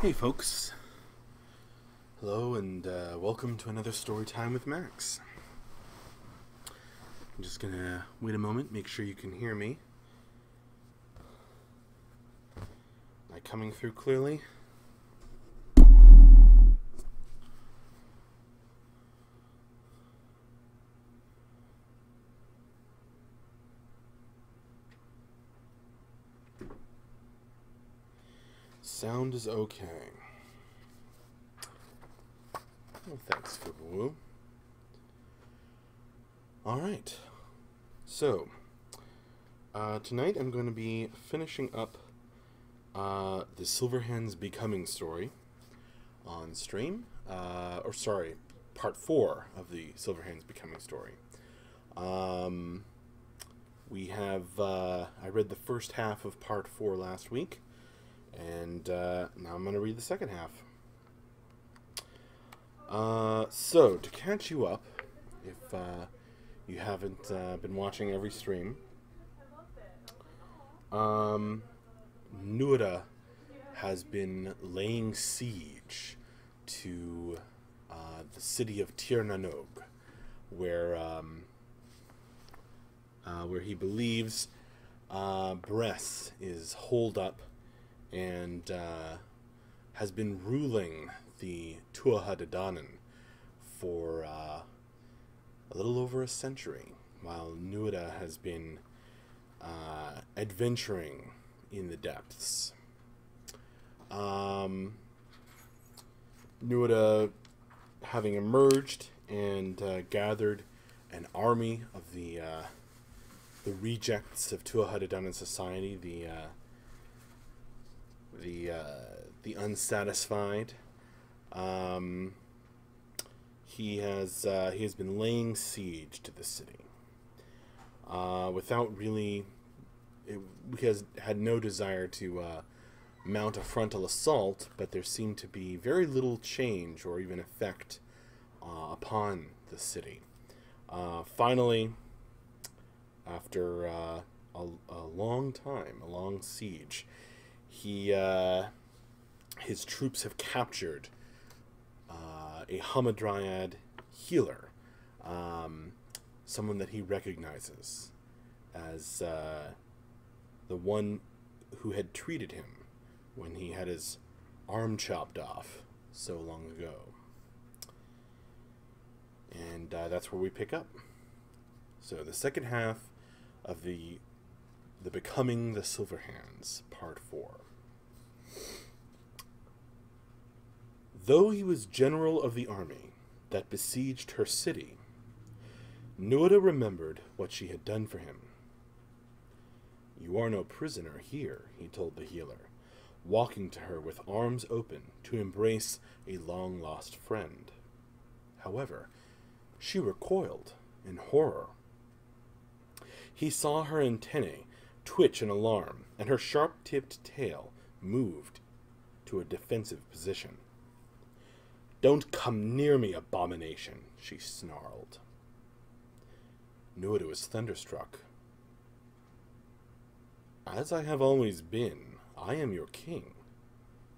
Hey folks, hello and welcome to another Storytime with Max. I'm just gonna wait a moment, make sure you can hear me. Am I coming through clearly? Sound is okay. Well, thanks, Fubu. Alright, so tonight I'm going to be finishing up the Silverhands Becoming story on stream. Part 4 of the Silverhands Becoming story. I read the first half of Part 4 last week, and now I'm going to read the second half. So, to catch you up, if you haven't been watching every stream, Nuada has been laying siege to the city of Tirnanog, where he believes Bress is holed up and has been ruling the Tuatha for a little over a century, while Nuada has been adventuring in the depths. Nuada, having emerged and gathered an army of the rejects of Tuatha society, the unsatisfied. He has been laying siege to the city without really. He has had no desire to mount a frontal assault, but there seemed to be very little change or even effect upon the city. Finally, after a long time, a long siege, his troops have captured a Hamadryad healer, someone that he recognizes as the one who had treated him when he had his arm chopped off so long ago. And that's where we pick up. So the second half of the Becoming the Silverhands, Part 4. Though he was general of the army that besieged her city, Nuada remembered what she had done for him. "You are no prisoner here," he told the healer, walking to her with arms open to embrace a long-lost friend. However, she recoiled in horror. He saw her antennae twitch in alarm, and her sharp-tipped tail moved to a defensive position. "Don't come near me, abomination," she snarled. Nuada was thunderstruck. "As I have always been, I am your king.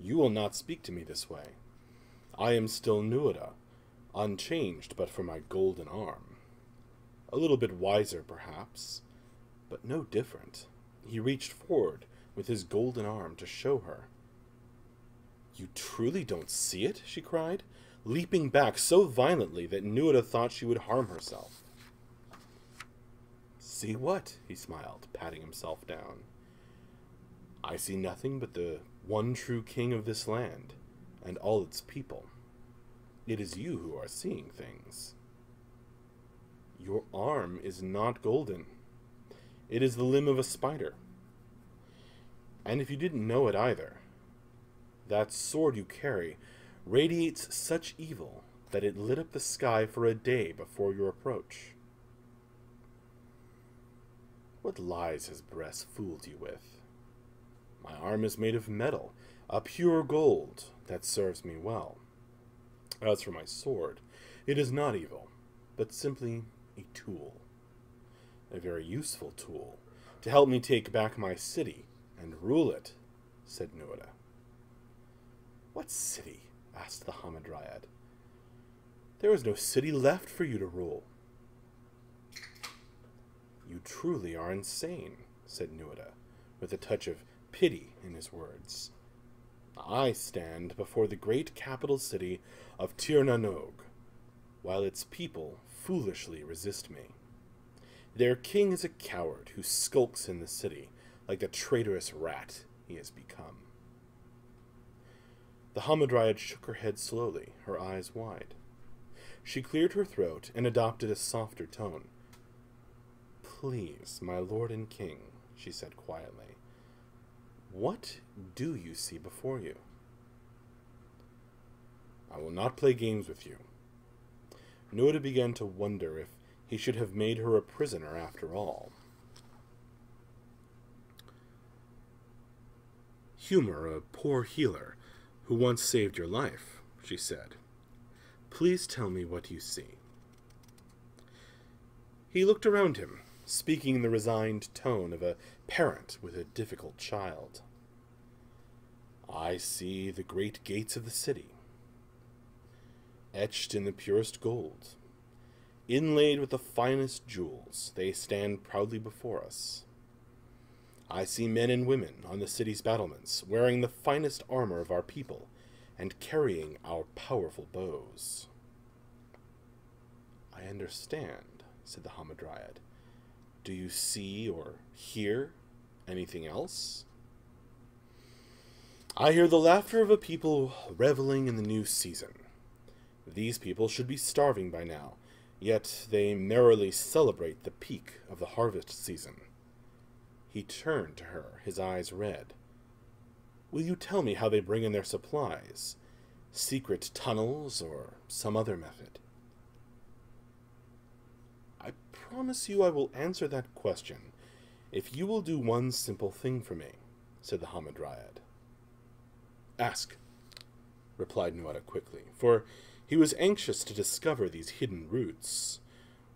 You will not speak to me this way. I am still Nuada, unchanged but for my golden arm. A little bit wiser, perhaps, but no different." He reached forward with his golden arm to show her. "You truly don't see it?" she cried, leaping back so violently that Nuada thought she would harm herself. "See what?" he smiled, patting himself down. "I see nothing but the one true king of this land, and all its people. It is you who are seeing things. Your arm is not golden. It is the limb of a spider. And if you didn't know it either, that sword you carry radiates such evil that it lit up the sky for a day before your approach. What lies has Bress fooled you with? My arm is made of metal, a pure gold that serves me well. As for my sword, it is not evil, but simply a tool. A very useful tool, to help me take back my city and rule it," said Nuada. "What city?" asked the Hamadryad. "There is no city left for you to rule." "You truly are insane," said Nuada, with a touch of pity in his words. "I stand before the great capital city of Tir na Nog, while its people foolishly resist me. Their king is a coward who skulks in the city like the traitorous rat he has become." The Hamadryad shook her head slowly, her eyes wide. She cleared her throat and adopted a softer tone. "Please, my lord and king," she said quietly, "what do you see before you?" "I will not play games with you." Nuada began to wonder if he should have made her a prisoner after all. "Humor a poor healer who once saved your life," she said. "Please tell me what you see." He looked around him, speaking in the resigned tone of a parent with a difficult child. "I see the great gates of the city, etched in the purest gold. Inlaid with the finest jewels, they stand proudly before us. I see men and women on the city's battlements, wearing the finest armor of our people, and carrying our powerful bows." "I understand," said the Hamadryad. "Do you see or hear anything else?" "I hear the laughter of a people reveling in the new season. These people should be starving by now, yet they merrily celebrate the peak of the harvest season." He turned to her, his eyes red. "Will you tell me how they bring in their supplies? Secret tunnels or some other method?" "I promise you I will answer that question if you will do one simple thing for me," said the Hamadryad. "Ask," replied Nuada quickly, for he was anxious to discover these hidden routes.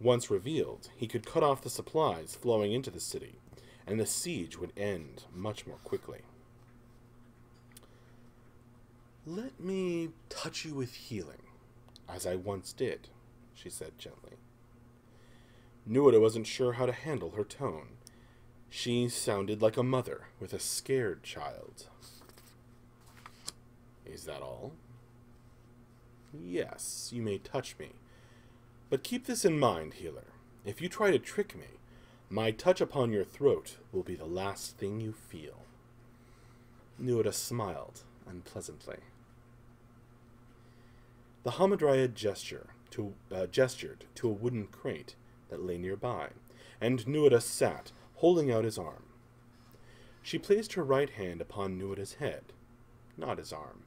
Once revealed, he could cut off the supplies flowing into the city, and the siege would end much more quickly. "Let me touch you with healing, as I once did," she said gently. Nuada wasn't sure how to handle her tone. She sounded like a mother with a scared child. "Is that all?" "Yes, you may touch me. But keep this in mind, healer. If you try to trick me, my touch upon your throat will be the last thing you feel." Nuada smiled unpleasantly. The Hamadryad gestured to a wooden crate that lay nearby, and Nuada sat, holding out his arm. She placed her right hand upon Nuada's head, not his arm.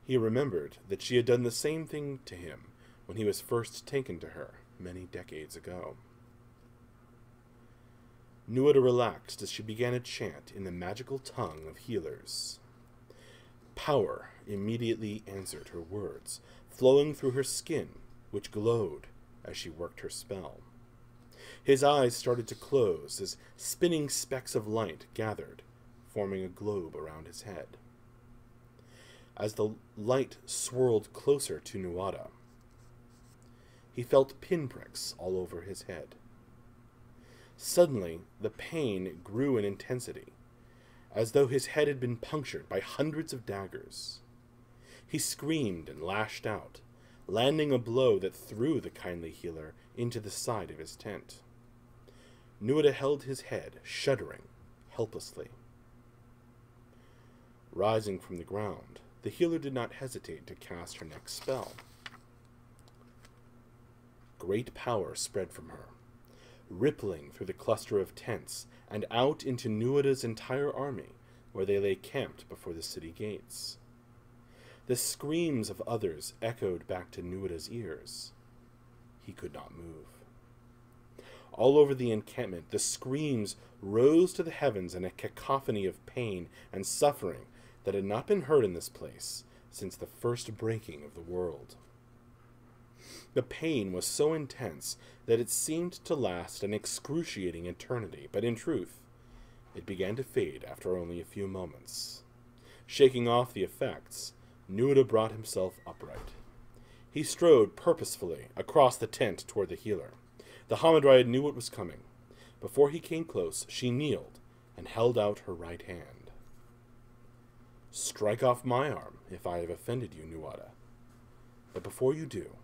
He remembered that she had done the same thing to him when he was first taken to her many decades ago. Nuada relaxed as she began a chant in the magical tongue of healers. Power immediately answered her words, flowing through her skin, which glowed as she worked her spell. His eyes started to close as spinning specks of light gathered, forming a globe around his head. As the light swirled closer to Nuada, he felt pinpricks all over his head. Suddenly, the pain grew in intensity, as though his head had been punctured by hundreds of daggers. He screamed and lashed out, landing a blow that threw the kindly healer into the side of his tent. Nuada held his head, shuddering helplessly. Rising from the ground, the healer did not hesitate to cast her next spell. Great power spread from her, rippling through the cluster of tents and out into Nuada's entire army, where they lay camped before the city gates. The screams of others echoed back to Nuada's ears. He could not move. All over the encampment, the screams rose to the heavens in a cacophony of pain and suffering that had not been heard in this place since the first breaking of the world. The pain was so intense that it seemed to last an excruciating eternity, but in truth, it began to fade after only a few moments. Shaking off the effects, Nuada brought himself upright. He strode purposefully across the tent toward the healer. The Hamadryad knew what was coming. Before he came close, she kneeled and held out her right hand. Strike off my arm if I have offended you, Nuada. But before you do,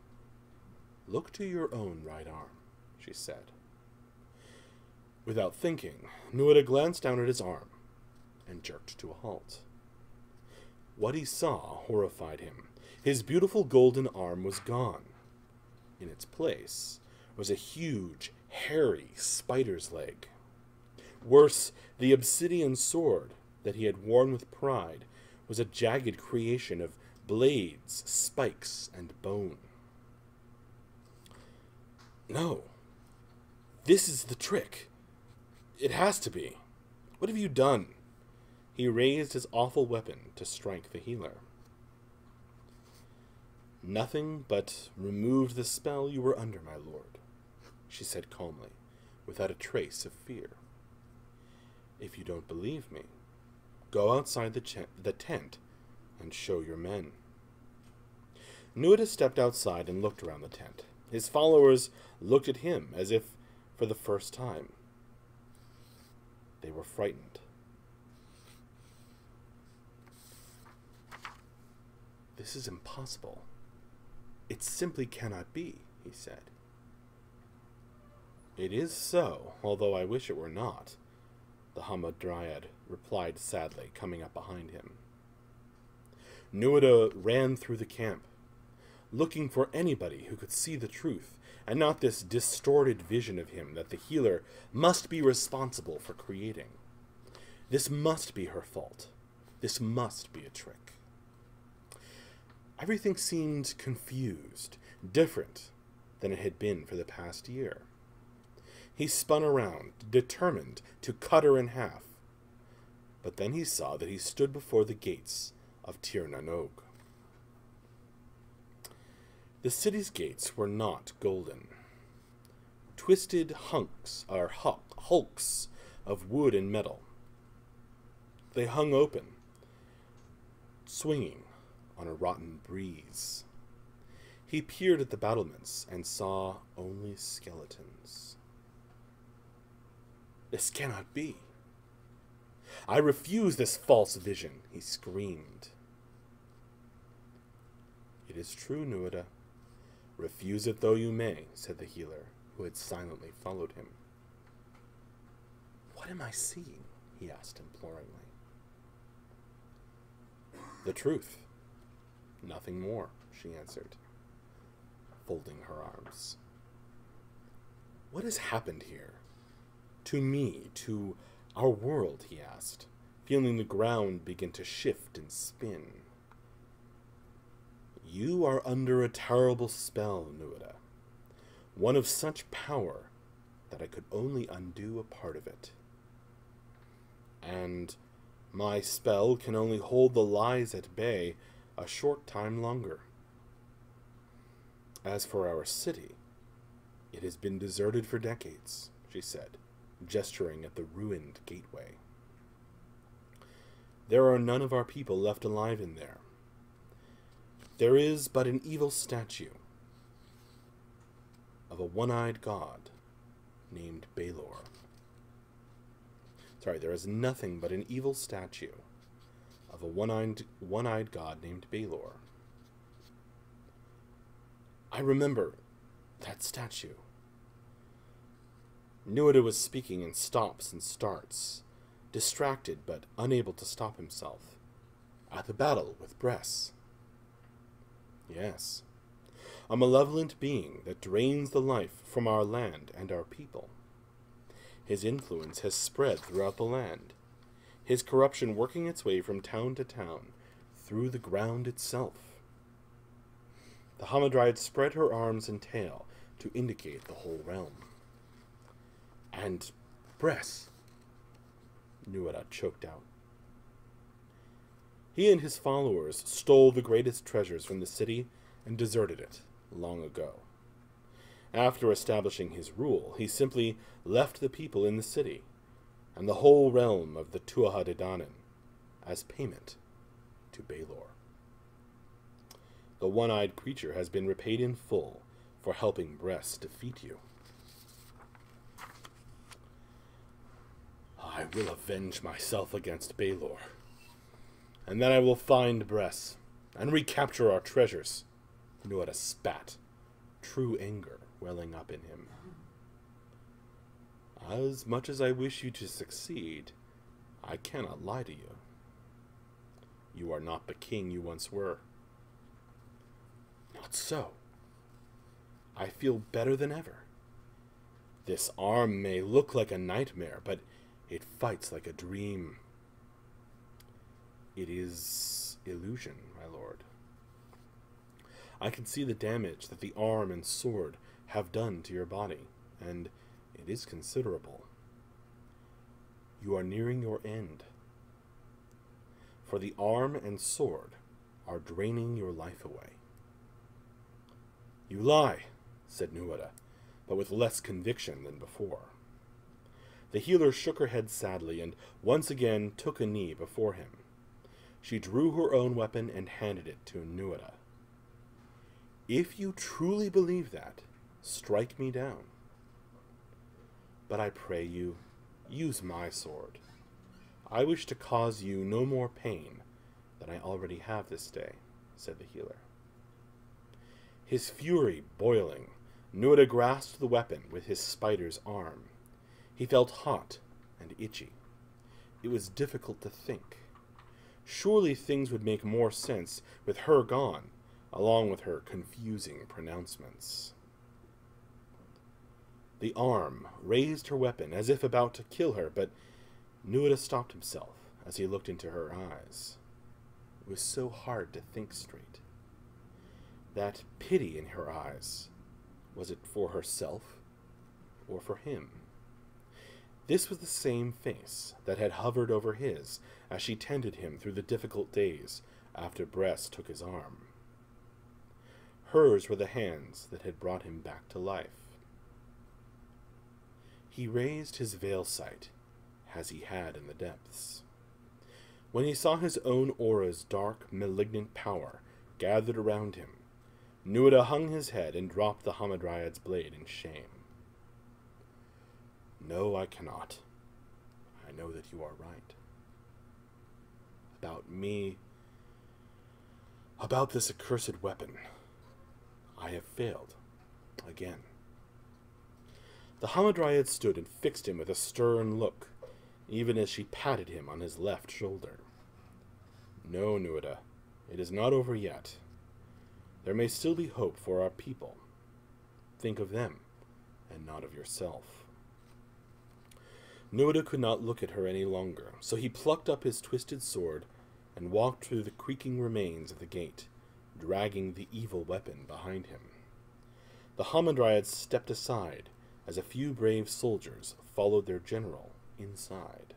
look to your own right arm, she said. Without thinking, Nuada glanced down at his arm and jerked to a halt. What he saw horrified him. His beautiful golden arm was gone. In its place was a huge, hairy spider's leg. Worse, the obsidian sword that he had worn with pride was a jagged creation of blades, spikes, and bone. No, this is the trick. It has to be. What have you done? He raised his awful weapon to strike the healer. Nothing but removed the spell you were under, my lord, she said calmly, without a trace of fear. If you don't believe me, go outside the tent and show your men. Nuada stepped outside and looked around the tent. His followers looked at him as if for the first time. They were frightened. This is impossible. It simply cannot be, he said. It is so, although I wish it were not, the Hamadryad replied sadly, coming up behind him. Nuada ran through the camp, looking for anybody who could see the truth, and not this distorted vision of him that the healer must be responsible for creating. This must be her fault. This must be a trick. Everything seemed confused, different than it had been for the past year. He spun around, determined to cut her in half. But then he saw that he stood before the gates of Tir Nanog. The city's gates were not golden. Twisted hulks of wood and metal. They hung open, swinging on a rotten breeze. He peered at the battlements and saw only skeletons. This cannot be. I refuse this false vision, he screamed. It is true, Nuada. Refuse it though you may, said the healer, who had silently followed him. What am I seeing? He asked imploringly. The truth. Nothing more, she answered, folding her arms. What has happened here? To me, to our world, he asked, feeling the ground begin to shift and spin. You are under a terrible spell, Nuada, one of such power that I could only undo a part of it. And my spell can only hold the lies at bay a short time longer. As for our city, it has been deserted for decades, she said, gesturing at the ruined gateway. There are none of our people left alive in there. There is but an evil statue of a one-eyed god named Balor. There is nothing but an evil statue of a one-eyed god named Balor. I remember that statue. Nuada was speaking in stops and starts, distracted but unable to stop himself. At the battle with Bress. Yes, a malevolent being that drains the life from our land and our people. His influence has spread throughout the land, his corruption working its way from town to town, through the ground itself. The Hamadryad spread her arms and tail to indicate the whole realm. And Bress, Nuada choked out. He and his followers stole the greatest treasures from the city and deserted it long ago. After establishing his rule, he simply left the people in the city and the whole realm of the Tuatha De Danann as payment to Baelor. The one-eyed creature has been repaid in full for helping Bress defeat you. I will avenge myself against Baelor, and then I will find Bress and recapture our treasures. Nuada spat, true anger welling up in him. As much as I wish you to succeed, I cannot lie to you. You are not the king you once were. Not so. I feel better than ever. This arm may look like a nightmare, but it fights like a dream. It is illusion, my lord. I can see the damage that the arm and sword have done to your body, and it is considerable. You are nearing your end, for the arm and sword are draining your life away. You lie, said Nuada, but with less conviction than before. The healer shook her head sadly and once again took a knee before him. She drew her own weapon and handed it to Nuada. If you truly believe that, strike me down. But I pray you, use my sword. I wish to cause you no more pain than I already have this day, said the healer. His fury boiling, Nuada grasped the weapon with his spider's arm. He felt hot and itchy. It was difficult to think. Surely things would make more sense with her gone, along with her confusing pronouncements. The arm raised her weapon as if about to kill her, but Nuada stopped himself as he looked into her eyes. It was so hard to think straight. That pity in her eyes, was it for herself or for him? This was the same face that had hovered over his as she tended him through the difficult days after Bress took his arm. Hers were the hands that had brought him back to life. He raised his veil sight, as he had in the depths. When he saw his own aura's dark, malignant power gathered around him, Nuada hung his head and dropped the Hamadryad's blade in shame. No, I cannot. I know that you are right. About me, about this accursed weapon, I have failed again. The Hamadryad stood and fixed him with a stern look, even as she patted him on his left shoulder. No, Nuada, it is not over yet. There may still be hope for our people. Think of them, and not of yourself. Nuada could not look at her any longer, so he plucked up his twisted sword and walked through the creaking remains of the gate, dragging the evil weapon behind him. The Hamadryad stepped aside as a few brave soldiers followed their general inside.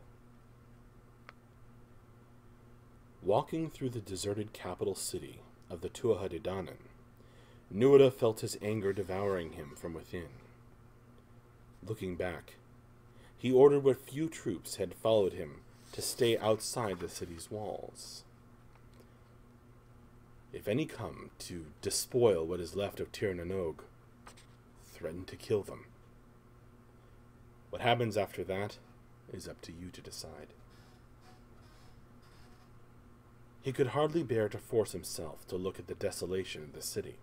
Walking through the deserted capital city of the Tuatha De Danann, Nuada felt his anger devouring him from within. Looking back, he ordered what few troops had followed him to stay outside the city's walls. If any come to despoil what is left of Tir na Nog, threaten to kill them. What happens after that is up to you to decide. He could hardly bear to force himself to look at the desolation of the city.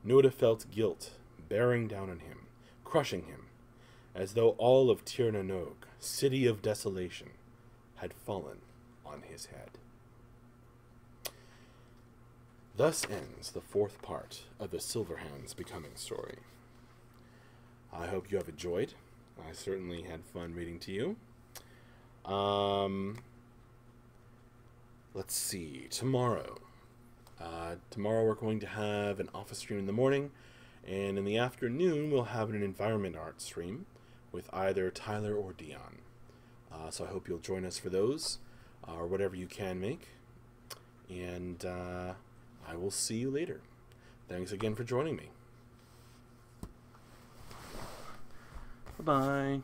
Nuada felt guilt bearing down on him, crushing him, as though all of Tir na Nog, city of desolation, had fallen on his head. Thus ends the fourth part of the Silverhands Becoming story. I hope you have enjoyed. I certainly had fun reading to you. Let's see, tomorrow. Tomorrow we're going to have an office stream in the morning, and in the afternoon we'll have an environment art stream with either Tyler or Dion. So I hope you'll join us for those, or whatever you can make. And I will see you later. Thanks again for joining me. Bye-bye.